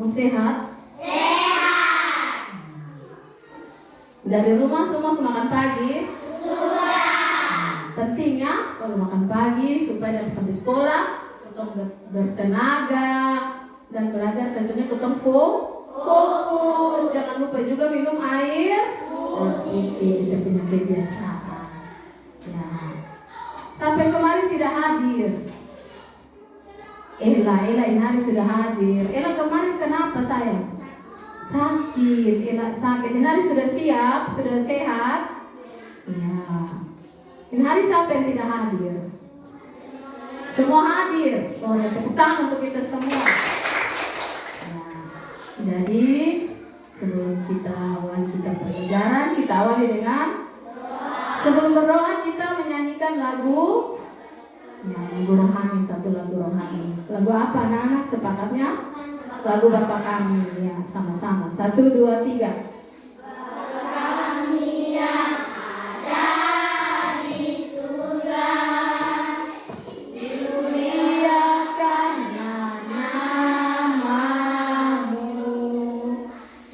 Semua sehat? Sehat. Dari rumah semua makan pagi? Sudah. Pentingnya kalau makan pagi supaya dapat sampai sekolah, untuk bertenaga dan belajar tentunya ketemu fokus. Jangan lupa juga minum air putih, kita punya kebiasaan. Ya. Sampai kemarin tidak hadir. Ella ini hari sudah hadir. Ella kemarin kenapa sayang? Sakit. Ella sakit. Ini hari sudah siap, sudah sehat. Ya. Ini hari siapa yang tidak hadir? Semua hadir. Tepuk tangan untuk kita semua. Ya. Jadi sebelum kita pelajaran, kita awali dengan sebelum berdoa kita menyanyikan lagu. Ya, lagu rohani, satu lagu rohani. Lagu apa anak-anak sepakatnya? Lagu Bapa Kami. Ya, sama-sama. 1, 2, 3. Bapa kami yang ada di surga, dimuliakanlah namamu,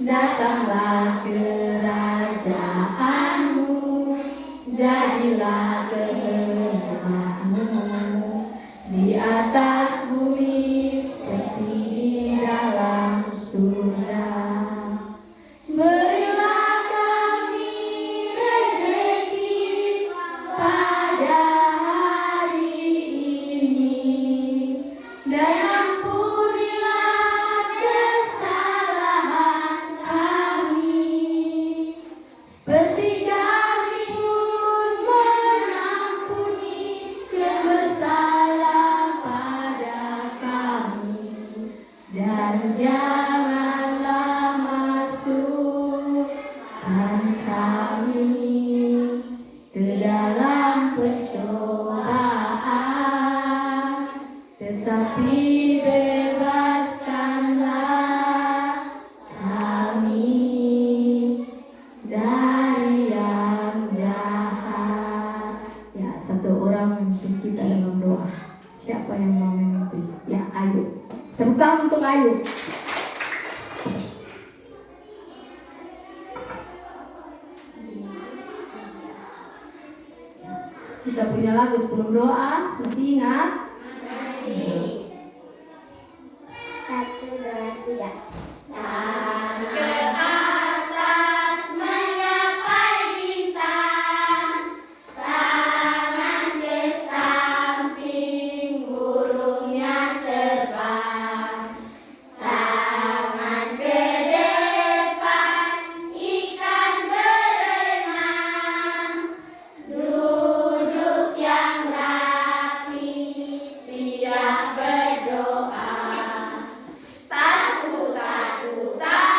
datanglah kerajaanmu, jadilah kehendakmu di atas bumi seperti di dalam surga. Berilah kami rezeki pada hari ini, dan ampunilah kesalahan kami, seperti kami pun mengampuni yang bersalah pada kami, dan janganlah masukkan kami ke dalam pencobaan, tetapi bebaskanlah kami dari yang jahat. Ya, satu orang memimpin kita dalam doa. Siapa yang mau memimpin? Ya, Ayu. Tepuk tangan untuk Ayu. Kita punya lagu sebelum doa, masih ingat? masih. 1, 2, 3. Ke atas menggapai bintang, tangan ke samping burungnya terbang, tangan ke depan ikan berenang, duduk yang rapi siap berdoa. Taku taku taku.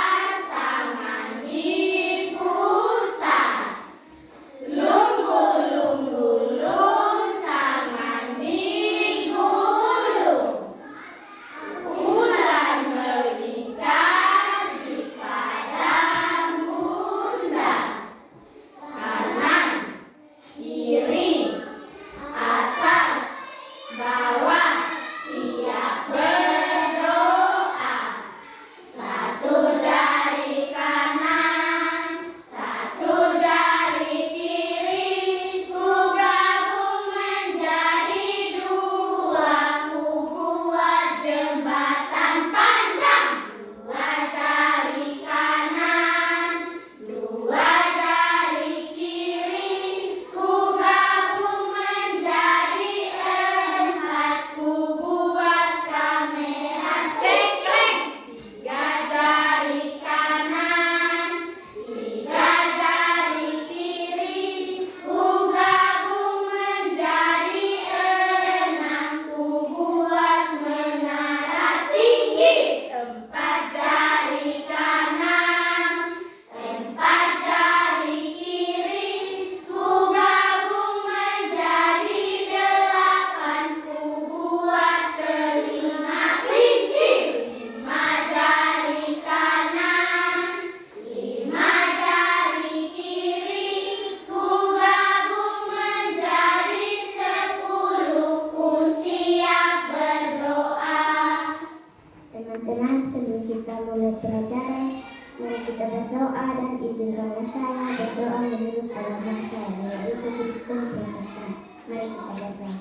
yang tenang sebelum kita mulai pelajaran. Mari kita berdoa dan izinkanlah saya berdoa menurut agama saya, yaitu Kristen Protestan. Mari kita berdoa.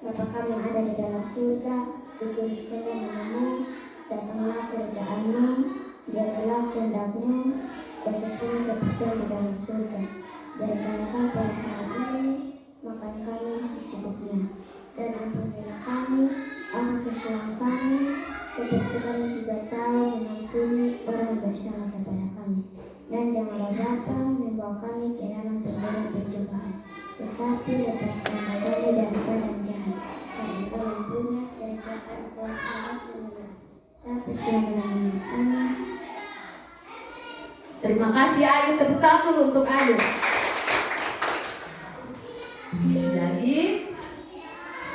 Bapa kami yang ada di dalam surga, dikuduskanlah namamu, datanglah kerajaan-Mu, jadilah kehendak-Mu, di atas bumi seperti yang di dalam surga. Berikanlah kami pada hari ini makan kami secukupnya, dan ampunilah kami akan kesalahan kami, seperti kami juga tahu mengampuni orang yang bersalah kepada kami. Dan janganlah Bapa membawa kami ke dalam pencobaan, tetapi lepaskan kami daripada yang jahat. Karena Engkau yang punya kerajaan, kuasa, dan kemuliaan sampai selama-lamanya. Amin. Terima kasih Ayu, tepuk tangan dulu untuk Ayu. Jadi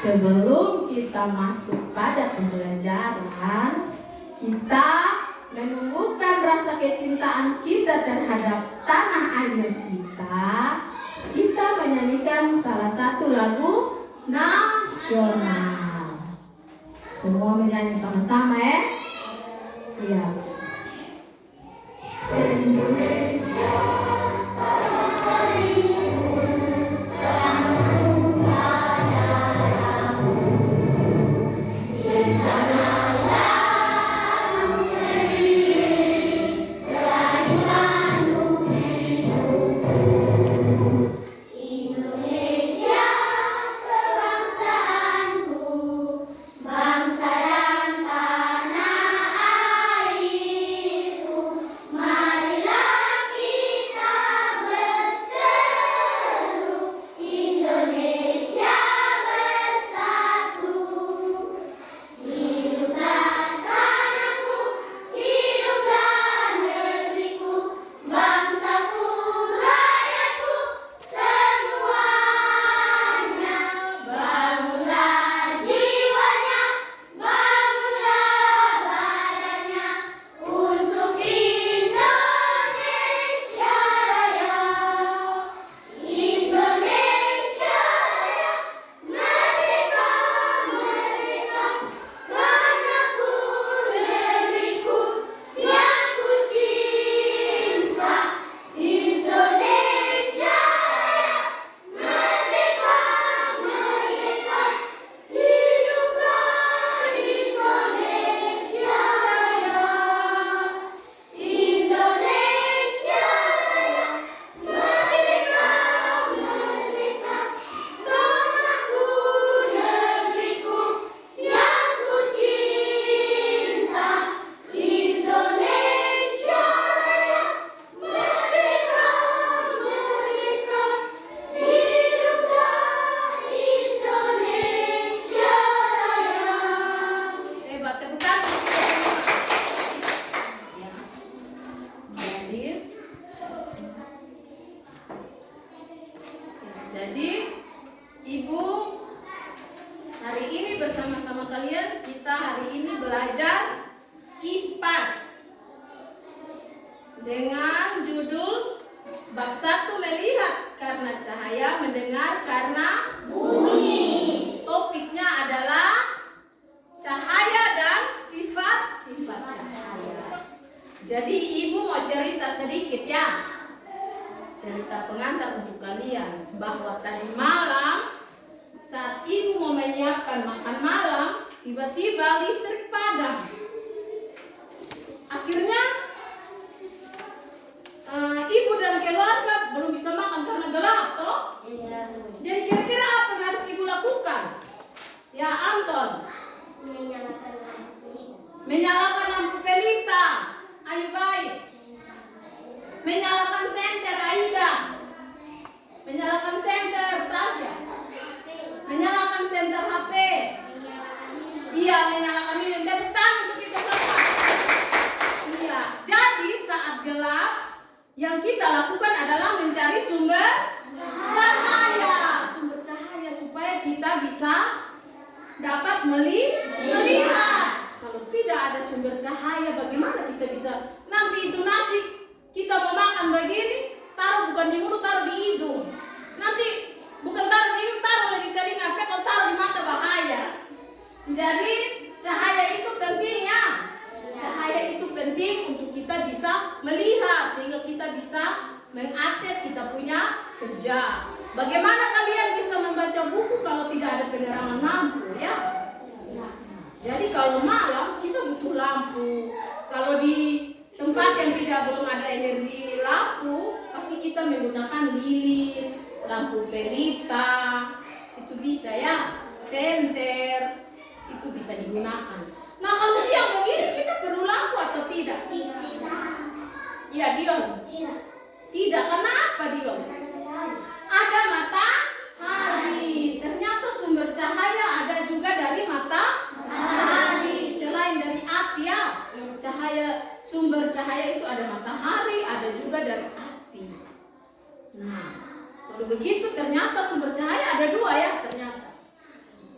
sebelum kita masuk pada pembelajaran, kita menumbuhkan rasa kecintaan kita terhadap tanah air kita menyanyikan salah satu lagu nasional. Semua menyanyi sama-sama ya. Siap. Indonesia. Dengan judul bab 1 melihat karena cahaya, mendengar karena bunyi. Topiknya adalah cahaya dan sifat-sifat cahaya. Jadi ibu mau cerita sedikit ya. Cerita pengantar untuk kalian bahwa tadi malam saat ibu mau menyiapkan makan malam, tiba-tiba listrik padam. Akhirnya ibu dan keluarga belum bisa makan karena gelap toh? Iya. Jadi kira-kira apa yang harus ibu lakukan? Ya Anton. Menyalakan lampu pelita. Ayo baik. Menyalakan senter Aida. Menyalakan senter Tasya. Menyalakan senter HP. Iya, menyalakan lilin. Tepuk tangan untuk kita semua. Iya. Jadi saat gelap, yang kita lakukan adalah mencari sumber cahaya. Sumber cahaya supaya kita bisa dapat melihat. Kalau tidak ada sumber cahaya, bagaimana kita bisa? Nanti itu nasi kita mau makan begini, taruh bukan di mulut, taruh di hidung. Nanti bukan taruh di hidung, taruh di telinga. Kalau taruh di mata bahaya. Jadi cahaya itu penting ya. mengakses kita punya kerja. Bagaimana kalian bisa membaca buku kalau tidak ada penerangan lampu, ya? Jadi kalau malam kita butuh lampu. Kalau di tempat yang belum ada energi lampu, pasti kita menggunakan lilin, lampu pelita, itu bisa ya, senter, itu bisa digunakan. Nah kalau siang begini kita perlu lampu atau tidak? Iya Dion. Tidak. Kenapa Dion? Ada matahari. Ternyata sumber cahaya ada juga dari matahari. Selain dari api ya, sumber cahaya itu ada matahari, ada juga dari api. Nah, kalau begitu ternyata sumber cahaya ada dua ya ternyata.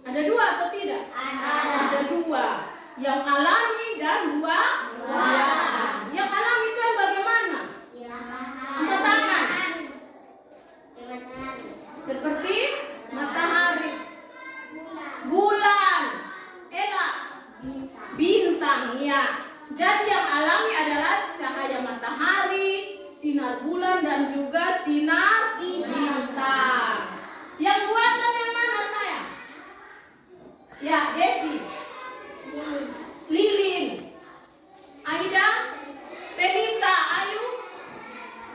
Ada dua atau tidak? Ada dua. Yang alami dan buatan. Yang alami itu yang bagaimana? Angkat tangan. Seperti matahari, bulan, bintang, ya. Jadi yang alami adalah cahaya matahari, sinar bulan dan juga sinar bintang. Yang buatan yang mana sayang? Ya, Devi. Lilin. Aida. Pelita. Ayu.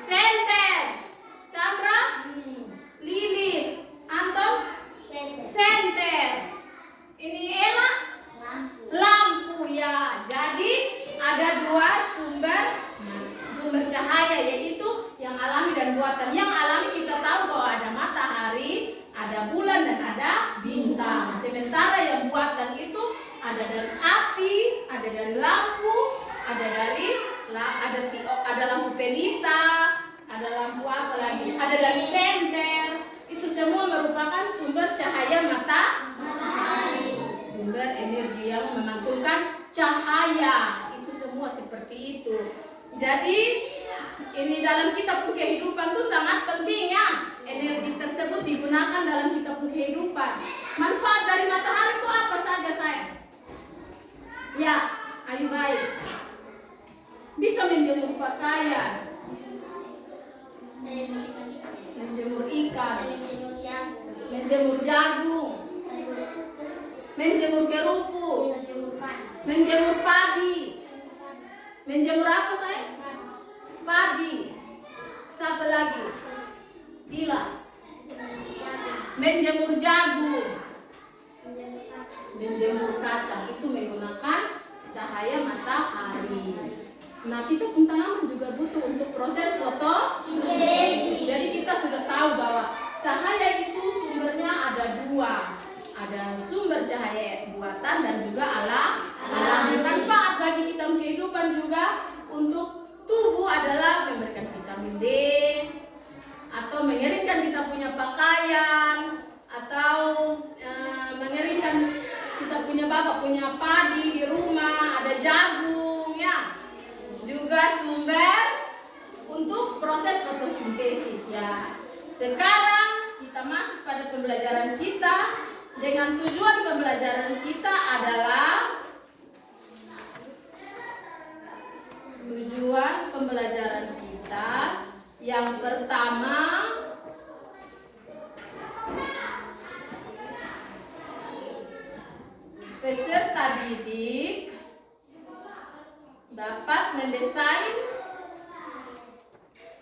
Senter. Chandra. Lilin. Anton. Senter. Ini Ella. Lampu ya. Jadi ada dua sumber cahaya, yaitu yang alami dan buatan. Yang alami kita tahu bahwa ada matahari, ada bulan dan ada bintang. Sementara yang buatan itu ada dari api, ada dari lampu, ada lampu pelita, ada lampu apa lagi? Ada dari senter. Itu semua merupakan sumber cahaya matahari. Sumber energi yang memantulkan cahaya. Itu semua seperti itu. Jadi ini dalam kita pun kehidupan itu sangat penting ya. Energi tersebut digunakan dalam kita pun kehidupan. Manfaat dari matahari itu apa saja sayang? Ya, ayo baik. Bisa menjemur pakaian, menjemur ikan, menjemur jagung, menjemur kerupuk, menjemur padi. Menjemur apa sayang? Padi. Siapa lagi? Bila. Menjemur jagung, menjemur kacang. Itu menggunakan cahaya matahari. Nah, kita pun tanaman juga butuh untuk proses fotosintesis. Jadi kita sudah tahu bahwa cahaya itu sumbernya ada dua. Ada sumber cahaya buatan dan juga alami. Manfaat bagi kita kehidupan juga untuk tubuh adalah memberikan vitamin D, atau mengeringkan kita punya pakaian, atau mengeringkan kita punya punya padi di rumah, ada jagung ya. Juga sumber untuk proses fotosintesis ya. Sekarang kita masuk pada pembelajaran kita. Dengan tujuan pembelajaran kita adalah yang pertama peserta didik dapat mendesain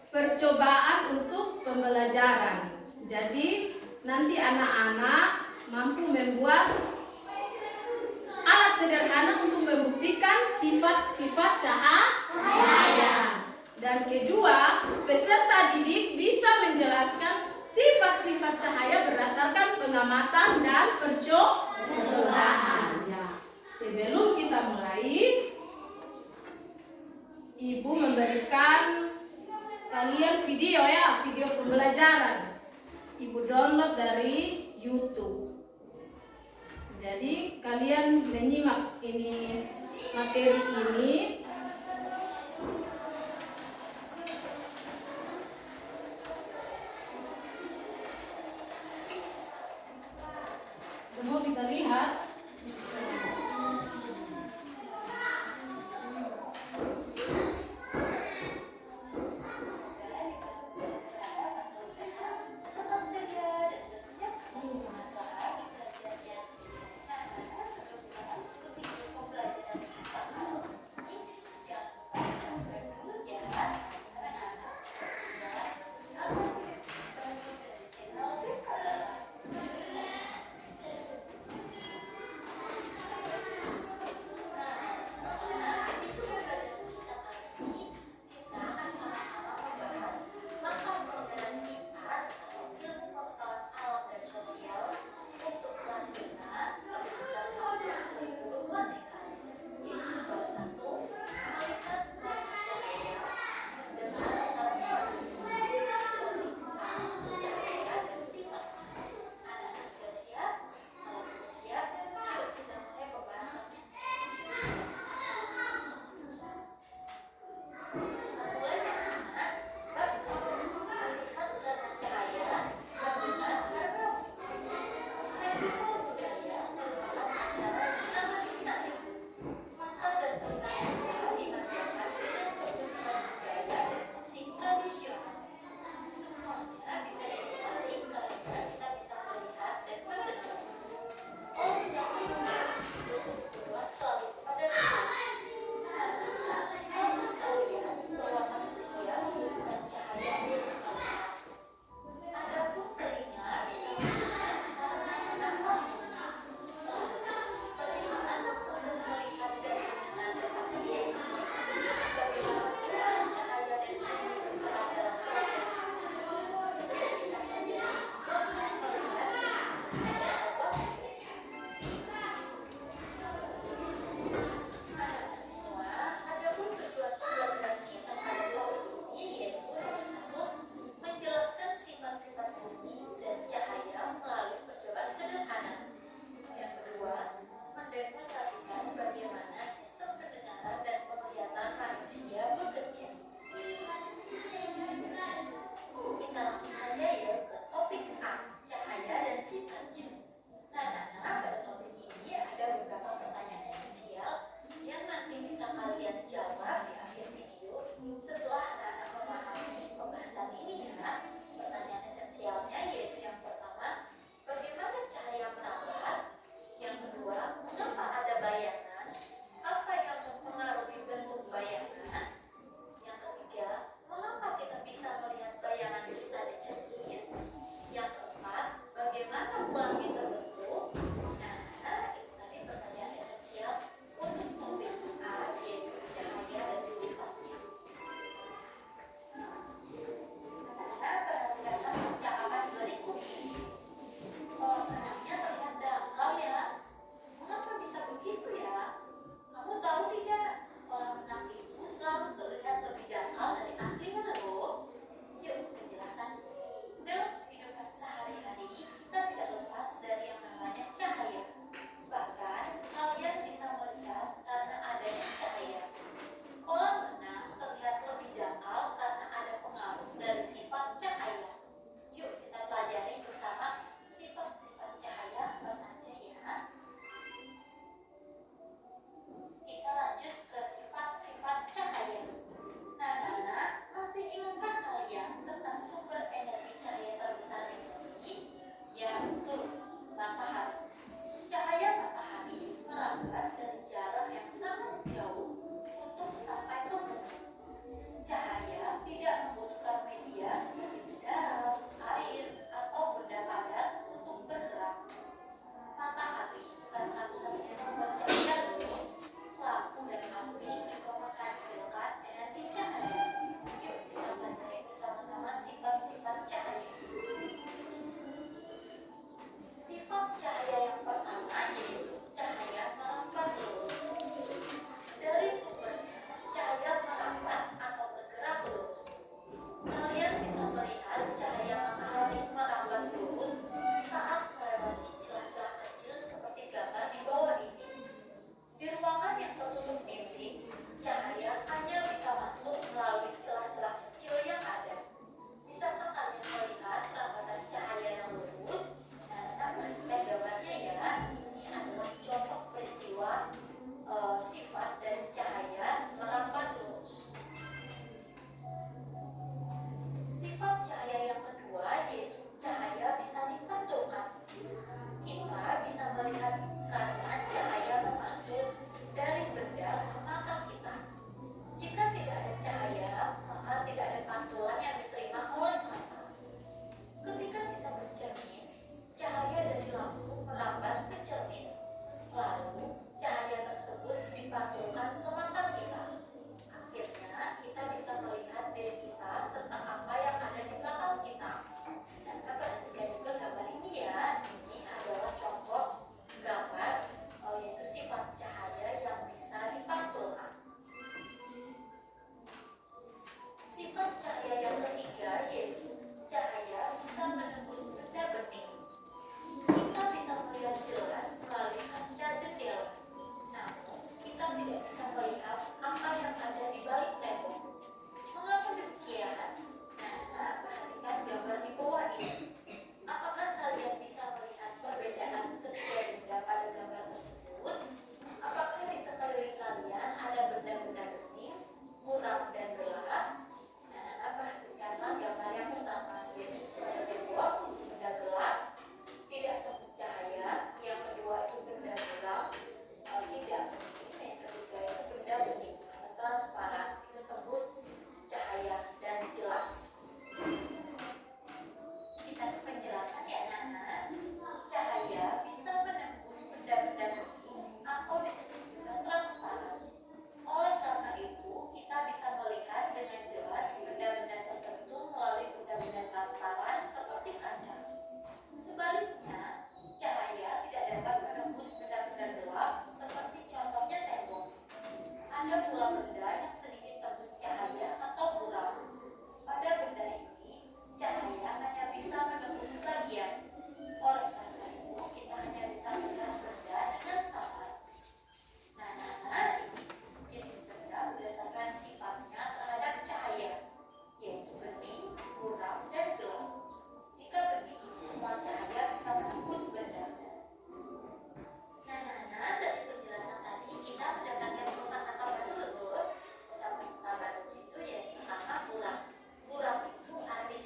percobaan untuk pembelajaran. Jadi nanti anak-anak mampu membuat alat sederhana untuk membuktikan sifat-sifat cahaya. Dan kedua, peserta didik bisa menjelaskan sifat-sifat cahaya berdasarkan pengamatan dan percobaan. Ya. Sebelum kita mulai, Ibu memberikan kalian video ya, video pembelajaran. Ibu download dari YouTube. Jadi kalian menyimak ini materi ini. Semua bisa lihat. ini ya, pertanyaan esensialnya yaitu yang pertama, bagaimana cahaya merambat? Yang kedua, mengapa ada bayangan? Apa yang mempengaruhi bentuk bayangan? Yang ketiga, mengapa kita bisa melihat bayangan kita di cermin? Yang keempat, bagaimana pelangi terbentuk? Nah, itu tadi pertanyaan esensial untuk topik A, yaitu cahaya dan sifatnya. Perhatikan percakapan berikut ini. Kolam renangnya terlihat dangkal ya. Mengapa bisa begitu ya? Kamu tahu tidak? Kolam renang itu selalu terlihat lebih dangkal dari aslinya loh. Yuk, penjelasan. Dalam kehidupan sehari-hari, kita tidak lepas dari yang namanya cahaya. Bahkan, kalian bisa melihat karena adanya cahaya. Kolam renang terlihat lebih dangkal karena ada pengaruh dari sifat cahaya. Yuk kita pelajari bersama sifat-sifat cahaya apa saja ya. Kita lanjut ke sifat-sifat cahaya. Nah, masih ingatkah kalian tentang sumber energi cahaya terbesar di bumi? Ya betul, matahari. Cahaya matahari merambat dari jarak yang sangat jauh untuk sampai ke bumi. Cahaya tidak membutuhkan media seperti udara, air, atau benda padat untuk bergerak. Matahari bukan satu-satunya sumber cahaya loh. Lampu dan api juga menghasilkan energi cahaya. Yuk kita pelajari bersama-sama sifat-sifat cahaya. Sifat cahaya yang pertama yaitu cahaya merambat lurus. Dari sumbernya, cahaya merambat atau bergerak lurus. Kalian bisa melihat cahaya matahari merambat lurus saat melewati celah-celah kecil seperti gambar di bawah ini. Di ruangan yang tertutup dinding, cahaya hanya bisa masuk melalui celah-celah kecil yang ada. Bisakah kalian melihat rambatan cahaya yang lurus? Nah, perhatikan gambarnya ya. Ini adalah contoh peristiwa sifat dari cahaya merambat lurus. Sifat cahaya yang kedua yaitu cahaya bisa dipantulkan. Kita bisa melihat karena cahaya memantul dari benda ke mata kita. Jika tidak ada cahaya, maka tidak ada pantulan yang diterima oleh mata. Ketika kita bercermin, cahaya dari lampu merambat ke cermin. Lalu, cahaya tersebut dipantulkan ke mata kita. Akhirnya, kita bisa melihat diri kita serta apa yang ada di belakang kita. Dan perhatikan juga gambar ini ya. Ini adalah contoh gambar yaitu sifat cahaya yang bisa dipantulkan. Sifat cahaya yang ketiga yaitu cahaya bisa menembus benda bening. Kita bisa melihat jelas melalui kaca jendela. Namun, kita tidak bisa melihat apa yang ada di balik tembok. Mengapa demikian? Nah, perhatikan gambar di bawah ini. Apakah kalian bisa melihat perbedaan ketiga benda pada gambar tersebut? Apakah di sekeliling kalian ada benda-benda bening, muram, dan gelap? Nah, perhatikanlah gambar yang pertama, yaitu pada tembok, benda gelap, tidak tembus cahaya. Yang kedua itu benda muram, tidak bening. Yang ketiga itu benda bening, transparan, itu tembus cahaya dan jelas. Kita ke penjelasan ya Nana. Cahaya bisa menembus benda-benda bening atau disebut juga transparan. Oleh karena itu, kita bisa melihat dengan jelas benda-benda tertentu melalui benda-benda transparan seperti kaca. Sebaliknya, cahaya tidak dapat menembus benda-benda gelap seperti contohnya tembok. Ada pula benda yang sedikit tembus cahaya atau buram. Pada benda ini, cahaya hanya bisa menembus sebagian. Oleh karena itu, kita hanya bisa melihat benda dengan samar. Nah, ini jenis benda berdasarkan sifatnya terhadap cahaya, yaitu bening, buram, dan gelap. Jika bening, semua cahaya bisa menembus benda. Nah, dari penjelasan tadi kita mendapatkan kosakata baru loh. Kosakata barunya itu yaitu pertama buram. Buram itu artinya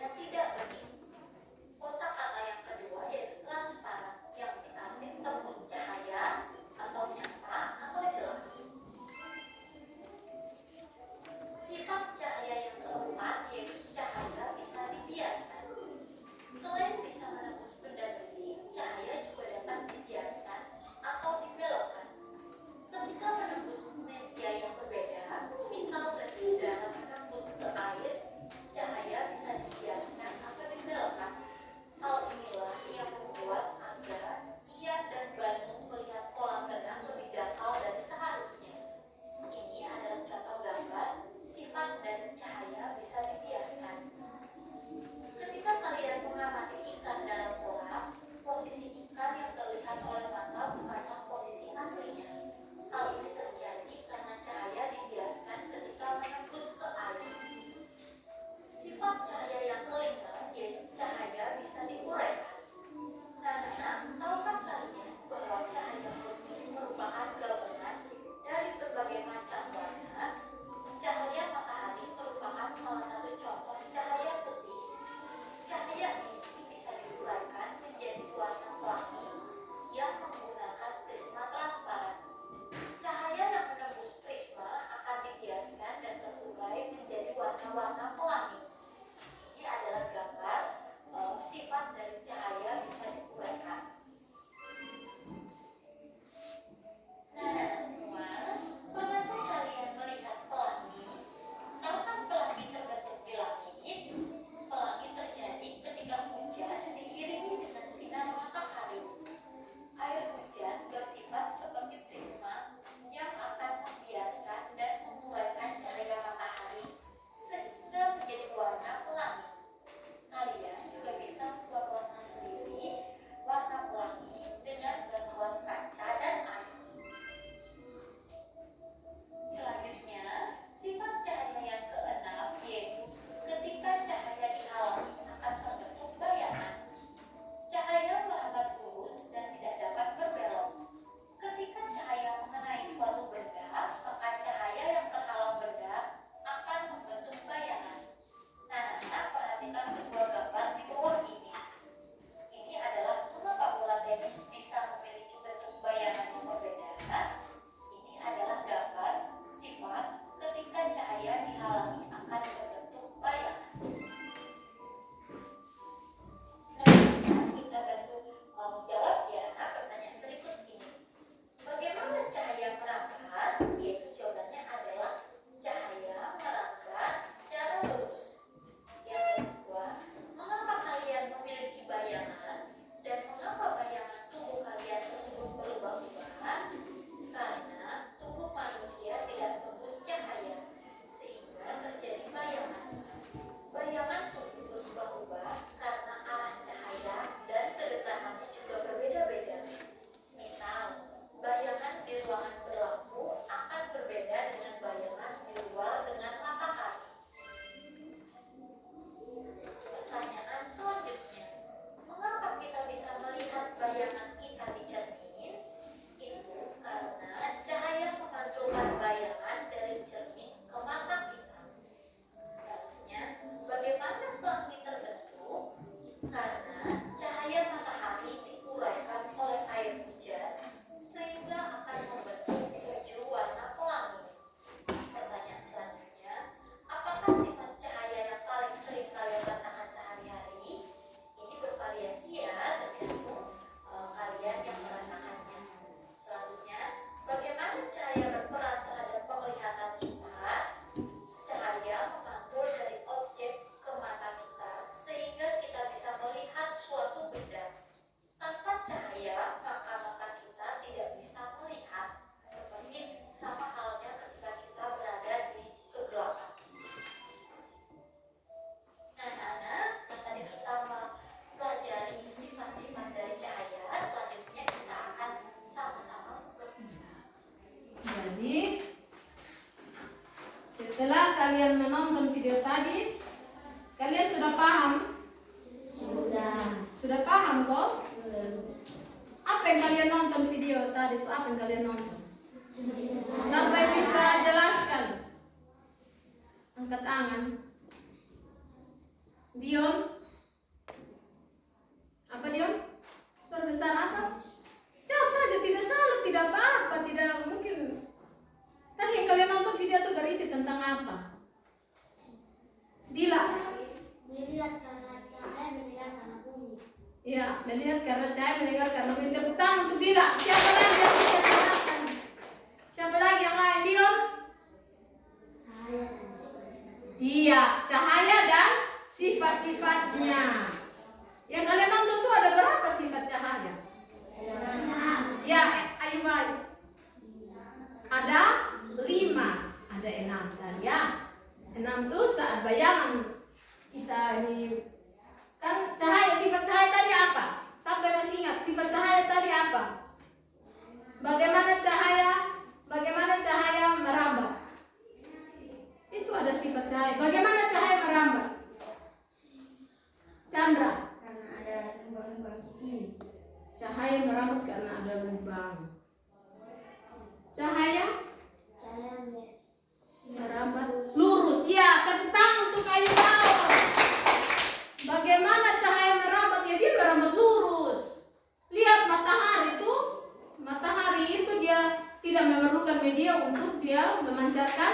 warna-warna pelangi. Ini adalah gambar sifat dari cahaya bisa diuraikan. Nah, anak-anak semua, pernahkah kalian melihat pelangi? Kapan pelangi terbentuk di langit? Pelangi terjadi ketika hujan diiringi dengan sinar matahari. Air hujan bersifat seperti prisma yang akan membiaskan dan menguraikan cahaya matahari sehingga menjadi warna pelangi. Kalian juga bisa membuat warna sendiri, warna pelangi dengan bantuan kaca dan air. Selanjutnya, sifat cahaya yang keenam yaitu ketika cahaya dihalangi akan terbentuk bayangan. Cahaya merambat lurus dan tidak dapat berbelok. Ketika cahaya mengenai suatu benda, maka cahaya yang terhalang benda akan membentuk bayangan. Nah, perhatikan kedua gambar di bawah ini. Ini adalah mengapa bola tenis bisa memiliki bentuk bayangan yang berbeda. Ini adalah gambar sifat ketika cahaya dihalangi akan berbentuk bayangan. Nah, kita bantu menjawab ya pertanyaan berikut ini. Bagaimana cahaya merambat? Yaitu jawabannya adalah cahaya merambat secara lurus. Yang kedua, mengapa kalian memiliki bayangan dan mengapa bayangan tubuh kalian tersebut berubah-ubah? Karena tubuh manusia tidak tembus cahaya sehingga terjadi bayangan. Bayangan tubuh berubah-ubah karena arah cahaya dan kedekatannya juga berbeda-beda. Misal, bayangan di ruangan berlampu akan berbeda dengan bayangan di luar dengan matahari. Pertanyaan selanjutnya, mengapa kita bisa melihat bayangan kita di cermin? Itu karena cahaya memantulkan bayangan dari cermin ke mata kita. Selanjutnya, bagaimana pelangi terbentuk? Karena cahaya matahari diuraikan oleh air hujan sehingga akan membentuk 7 warna pelangi. Pertanyaan selanjutnya, apakah sifat cahaya yang paling sering kalian rasakan sehari-hari? Ini bervariasi ya, tergantung kalian yang merasakannya. Selanjutnya, bagaimana cahaya berperan terhadap penglihatan kita? Cahaya memantul dari objek ke mata kita sehingga kita bisa melihat suatu benda. Tanpa cahaya, maka mata kita tidak bisa melihat. Seperti sama halnya ketika kita berada di kegelapan. Nah, setelah tadi kita mempelajari sifat-sifat dari cahaya, selanjutnya kita akan sama-sama Jadi setelah kalian menonton video tadi, kalian sudah paham? Sudah paham kok? Apa yang kalian nonton video tadi itu? Apa yang kalian nonton? Sampai bisa jelaskan? Angkat tangan. Dion? Apa Dion? Suara besar apa? Jawab saja, tidak salah, tidak apa-apa, tidak mungkin. Tadi yang kalian nonton video itu berisi tentang apa? Dila? Melihat karena cahaya mendengar karena bunyi. Ya, melihat karena cahaya, mendengar karena bunyi. Tepuk tangan untuk Dila. Siapa lagi yang bisa jelaskan? Siapa lagi yang lain? Dion? Cahaya dan sifat-sifatnya. Iya, cahaya dan sifat-sifatnya. Yang kalian nonton tuh ada berapa sifat cahaya? Ya, ayo balik. Ada 5, ada 6 dan ya. 6 tuh saat bayangan kita ini kan cahaya, sifat cahaya tadi apa? Sampai masih ingat sifat cahaya tadi apa? Bagaimana cahaya merambat? Itu ada sifat cahaya. Bagaimana cahaya merambat? Chandra. Karena ada lubang-lubang kecil. Cahaya merambat karena ada lubang. Cahaya merambat lurus. Ya, tepuk tangan untuk Ayu Bawang. Bagaimana cahaya merambat? Ya dia merambat lurus. Lihat matahari itu dia tidak memerlukan media untuk dia memancarkan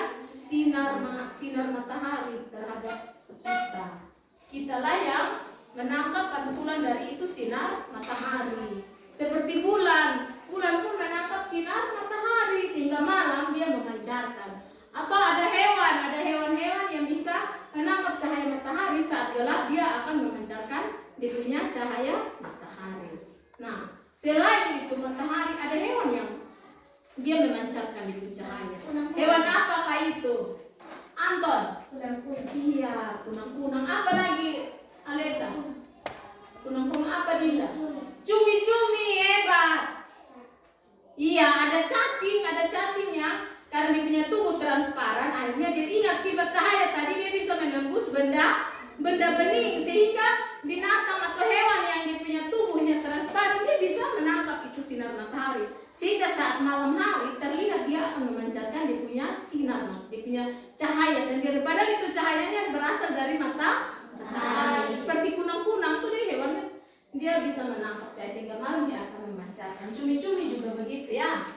sinar matahari terhadap kita. Kitalah yang menangkap pantulan dari itu sinar matahari. Seperti bulan pun menangkap sinar matahari sehingga malam dia memancarkan. Atau ada hewan-hewan yang bisa menangkap cahaya matahari, saat gelap dia akan memancarkan dia punya cahaya matahari. Nah, selain itu matahari ada hewan yang dia memancarkan itu cahaya. Hewan apakah itu? Anton? Kunang-kunang. Iya, kunang-kunang. Apa lagi, Aleta? Kunang-kunang apa Dinda? Cumi-cumi, hebat. Iya, ada cacingnya. Karena dia punya tubuh transparan, akhirnya dia ingat sifat cahaya tadi, dia bisa menembus benda bening, sehingga binatang atau hewan yang dia punya tubuhnya transparan, dia bisa menangkap itu sinar matahari. Sehingga saat malam hari terlihat dia akan memancarkan dia punya sinar, dia punya cahaya sendiri. Padahal itu cahayanya berasal dari matahari. Seperti kunang-kunang tuh dia hewannya, dia bisa menangkap cahaya sehingga malam dia akan memancarkan. Cumi-cumi juga begitu ya.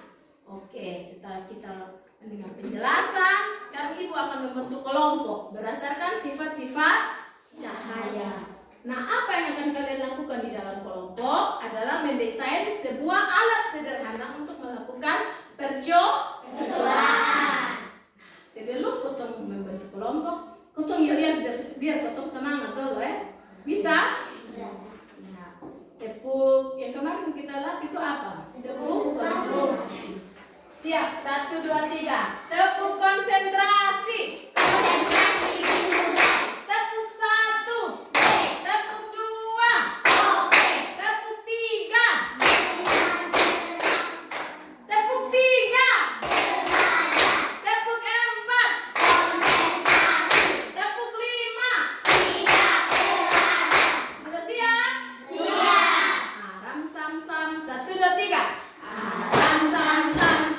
Oke, setelah kita mendengar penjelasan, sekarang Ibu akan membentuk kelompok berdasarkan sifat-sifat cahaya. Nah, apa yang akan kalian lakukan di dalam kelompok adalah mendesain sebuah alat sederhana untuk melakukan percobaan. Sebelum kotong membentuk kelompok, kotong lihat biar kotong semangat dulu ya. Bisa? Bisa. Nah, tepuk yang kemarin kita latih itu apa? Tepuk konsentrasi. Siap, 1, 2, 3. Tepuk konsentrasi. Konsentrasi. Tepuk 1. Tepuk 2. Tepuk 3. Tepuk 3. Tepuk 4. Tepuk 5. Sudah siap? Siap. Aram sam sam 1, 2, 3. Aram sam sam.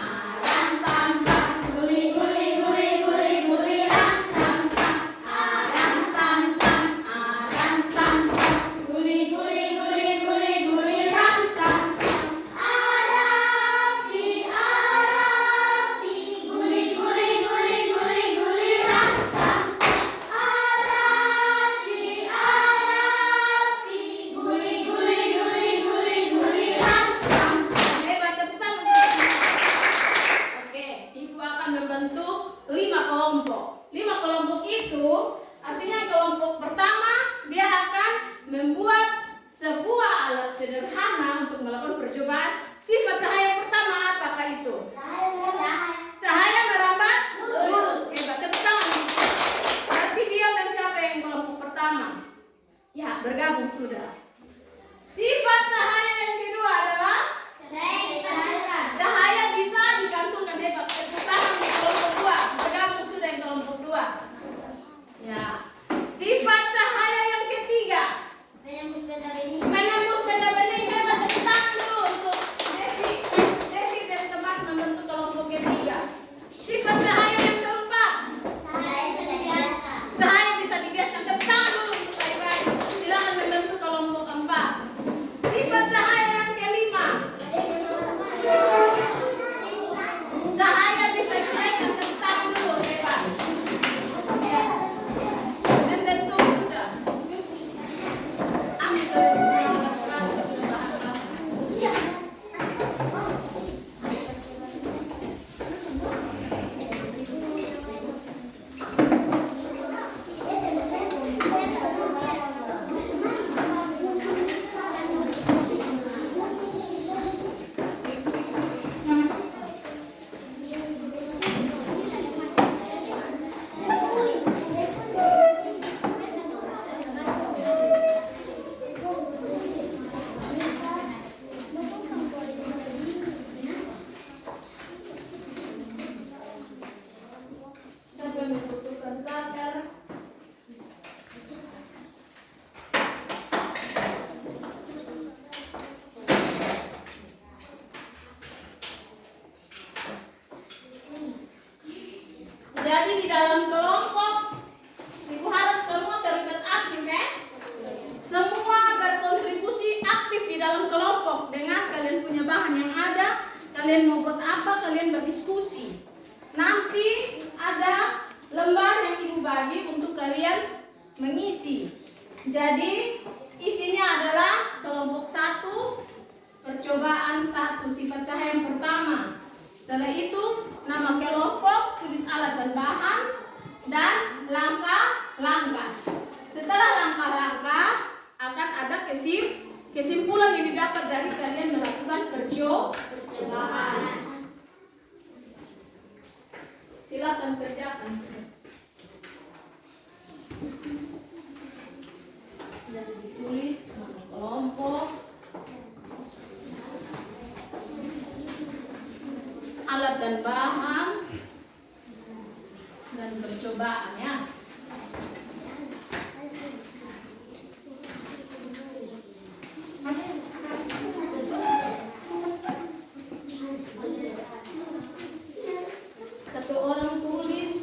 Bergabung sudah. Sifat cahaya yang kedua adalah cahaya bisa dikantungkan, hebat. Tepuk tangan di kelompok 2. Bergabung sudah yang kelompok 2. Ya. Sifat cahaya yang ketiga menembus benda bening, hebat. Tepuk tangan dulu untuk Devi dan teman membentuk kelompok ketiga. Sifat cahaya yang keempat cahaya bisa dibiaskan. Tepuk tangan dulu untuk baik-baik. Silakan membentuk kelompok 4. Sifat cahaya yang kelima cahaya bisa dinaikkan. Tepuk tangan dulu, hebat. Membentuk sudah. Ambil sampai membutuhkan takar. Jadi di dalam kelompok Ibu harap semua terlibat aktif ya. Semua berkontribusi aktif di dalam kelompok. Dengan kalian punya bahan yang ada, kalian mau buat apa, kalian berdiskusi. Nanti ada mengisi. Jadi isinya adalah kelompok 1, percobaan 1, sifat cahaya yang pertama. Setelah itu nama kelompok, tulis alat dan bahan, dan langkah-langkah. Setelah langkah-langkah akan ada kesimpulan yang didapat dari kalian melakukan percobaan. Silakan kerjakan. Dan ditulis nama kelompok, alat dan bahan, dan percobaan ya. Satu orang tulis.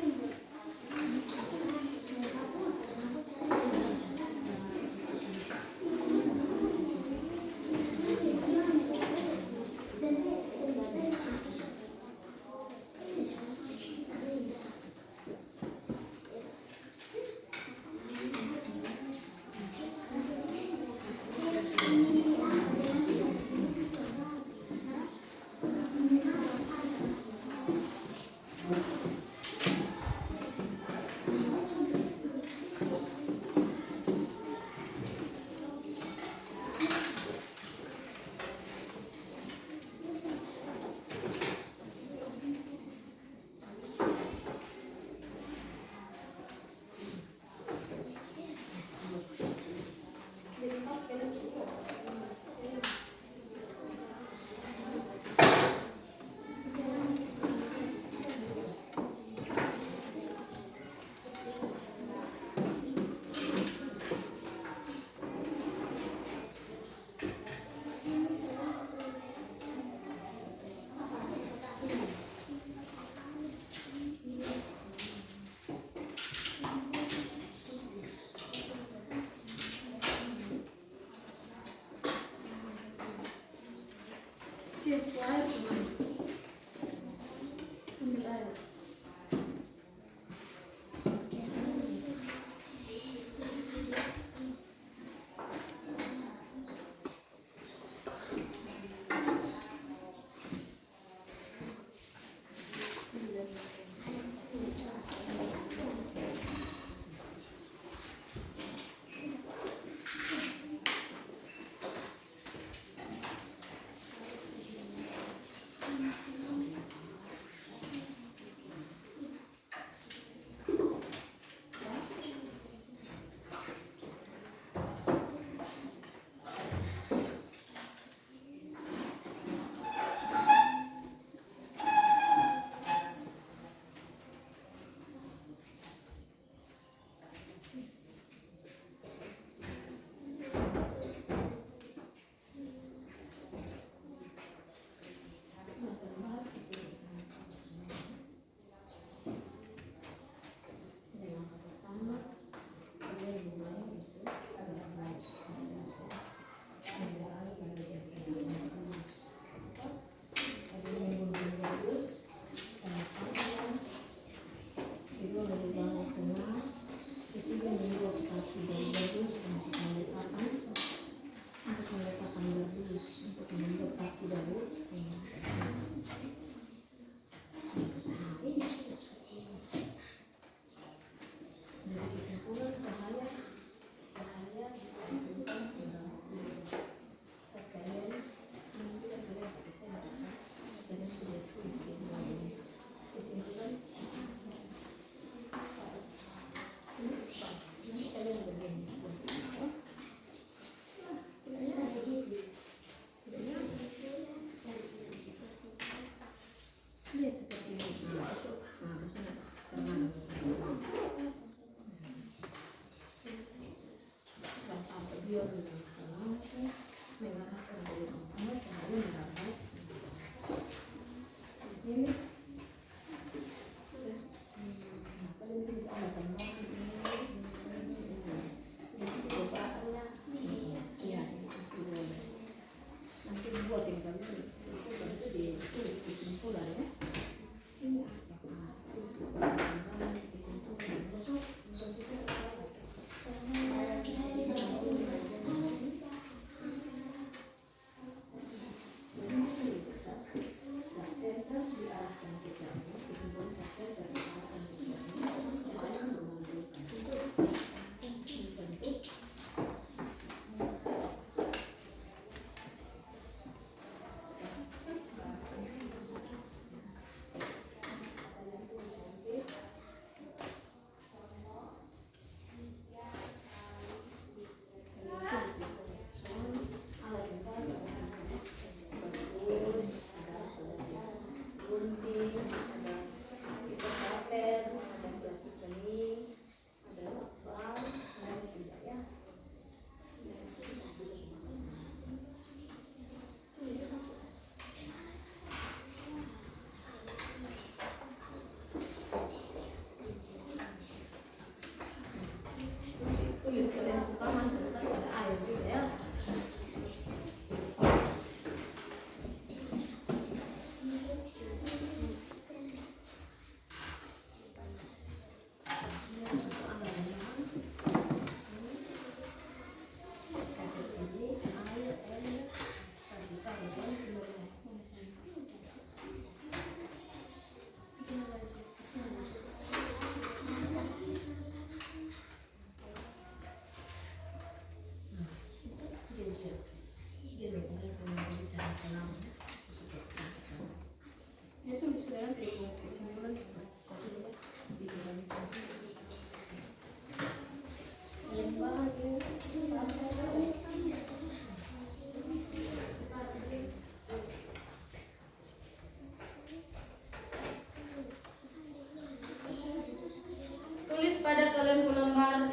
pada kalian lembar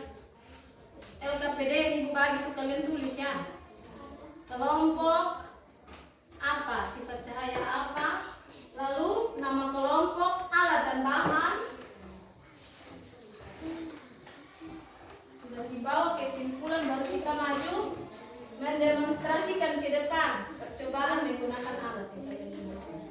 LKPD Ibu bagi tuh kalian tulis ya. Kelompok apa, sifat cahaya apa, lalu nama kelompok, alat dan bahan. Sudah dibawa kesimpulan baru kita maju mendemonstrasikan ke depan percobaan menggunakan alat yang kalian gunakan.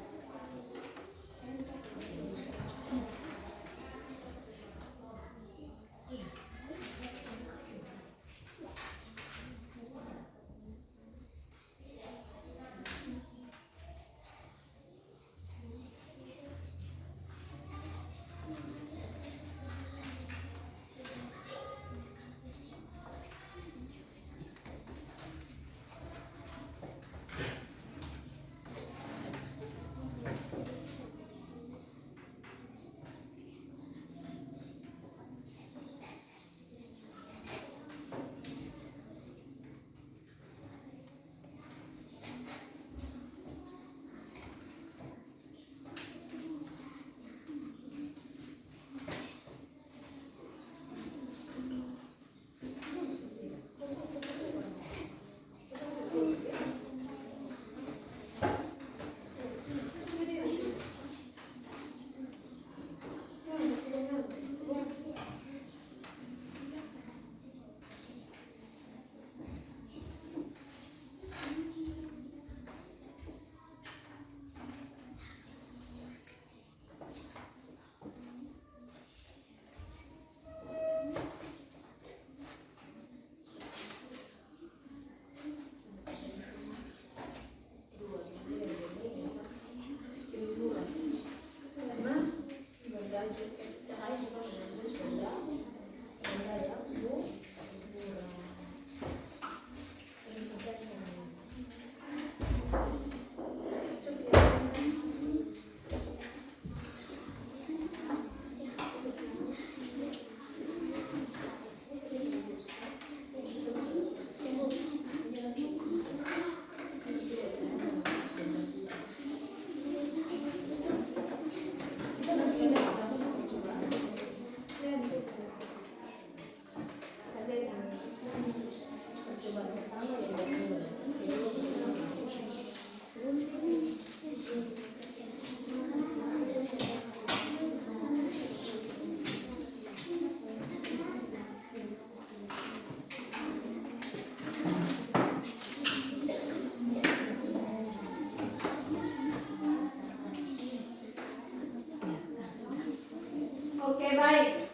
Oke, baik.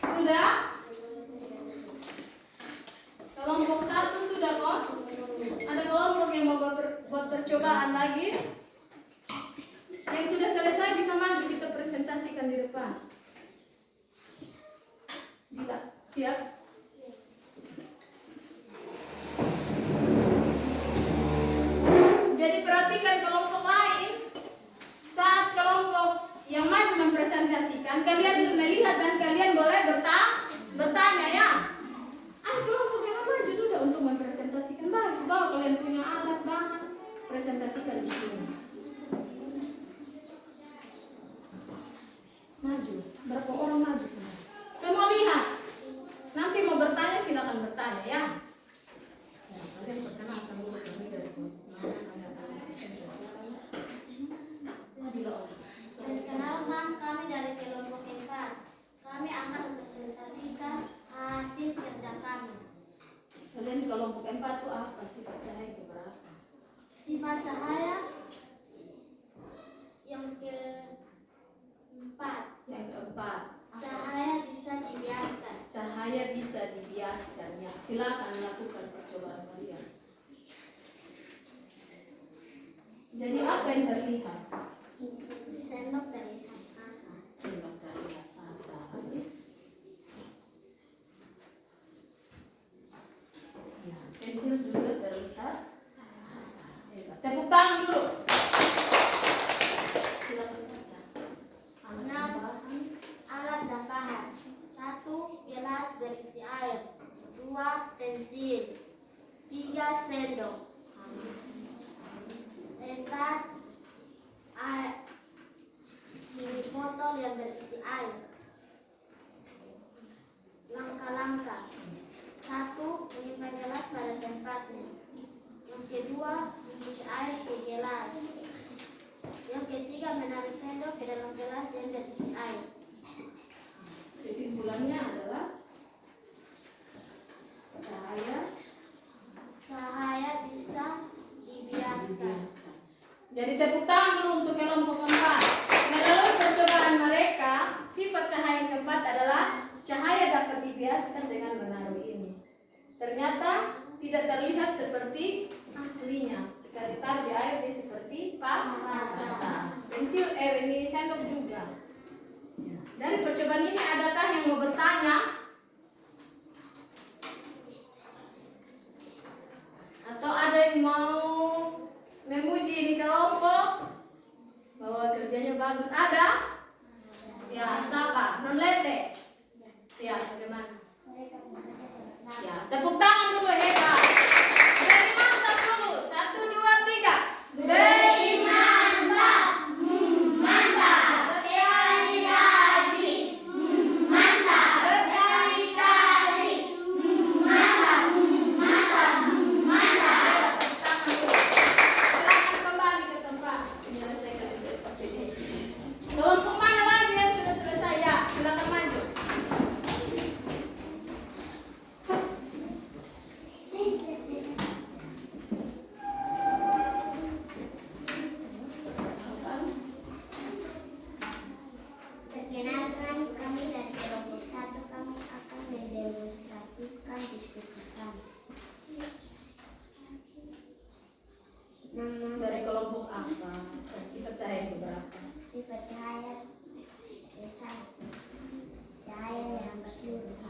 Sudah? Kelompok 1 sudah kok? Ada kelompok yang mau buat percobaan lagi? Yang sudah selesai bisa maju kita presentasikan di depan. Bila siap? Jadi perhatikan kelompok lain. Saat kelompok yang maju mempresentasikan, kalian melihat dan kalian boleh bertanya ya. Kelompok yang maju sudah untuk mempresentasikan, bawa kalian punya alat bahan, presentasikan di sini. Maju, berapa orang maju semua? Semua lihat. Nanti mau bertanya silakan bertanya ya. Kalian perkenalkan dulu kami dari mana ada presentasikan. Perkenalkan, kami dari kelompok 4. Kami akan mempresentasikan hasil kerja kami. Kalian di kelompok 4 itu apa? Sifat cahaya itu berapa? Sifat cahaya yang keempat. Yang keempat. Cahaya bisa dibiaskan. Cahaya bisa dibiaskan ya. Silakan lakukan percobaan kalian. Jadi apa yang terlihat? Sendok terlihat atas. Sendok terlihat atas. Ya, pensil juga terlihat. Tepuk tangan dulu. Silakan baca. Alat dan bahan. 1 gelas berisi air. 2 pensil. 3 sendok. 4 air. Ini botol yang berisi air. kedua, isi air ke gelas. Yang ketiga, menaruh sendok ke dalam gelas yang berisi air. Kesimpulannya adalah cahaya bisa dibiaskan. Jadi tepuk tangan dulu untuk kelompok keempat. Melalui percobaan mereka, sifat cahaya yang keempat adalah cahaya dapat dibiaskan dengan menaruh ini. Ternyata tidak terlihat seperti aslinya. Jika ditaruh di air dia seperti patah. Pensil ini sendok juga. Dari percobaan ini adakah yang mau bertanya? Atau ada yang mau memuji ini kelompok bahwa kerjanya bagus? Ada? Ya, siapa? Non-lete? Ya, bagaimana? Ya, tepuk tangan dulu hebat. Beri mantap dulu. 1, 2, 3. Beri mantap. Mantap. Sekali lagi. Mantap. Berkali-kali. Mantap. Mantap. Mantap. Tepuk tangan dulu. Silakan kembali ke tempat. Menyelesaikan PPD. Kelompok mana lagi yang sudah selesai? Ya, silakan maju. Perkenalkan, kami dari kelompok 1, kami akan mendemonstrasikan diskusikan. Dari kelompok apa? Sifat cahaya yang berapa? Sifat cahaya satu. Cahaya merambat lurus.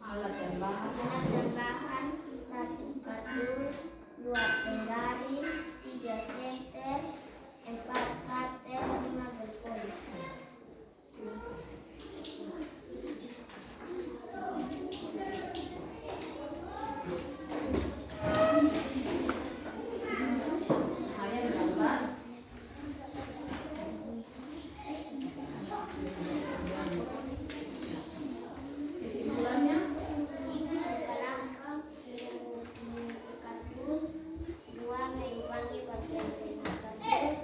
Alat dan bahan. Alat dan bahan 1 kardus, 2 penggaris, 3 senter, 4 kartel, 5 berpoli. Cahaya berapa? Kesimpulannya? Kardus, 2 mengurangi bagian tengah kardus,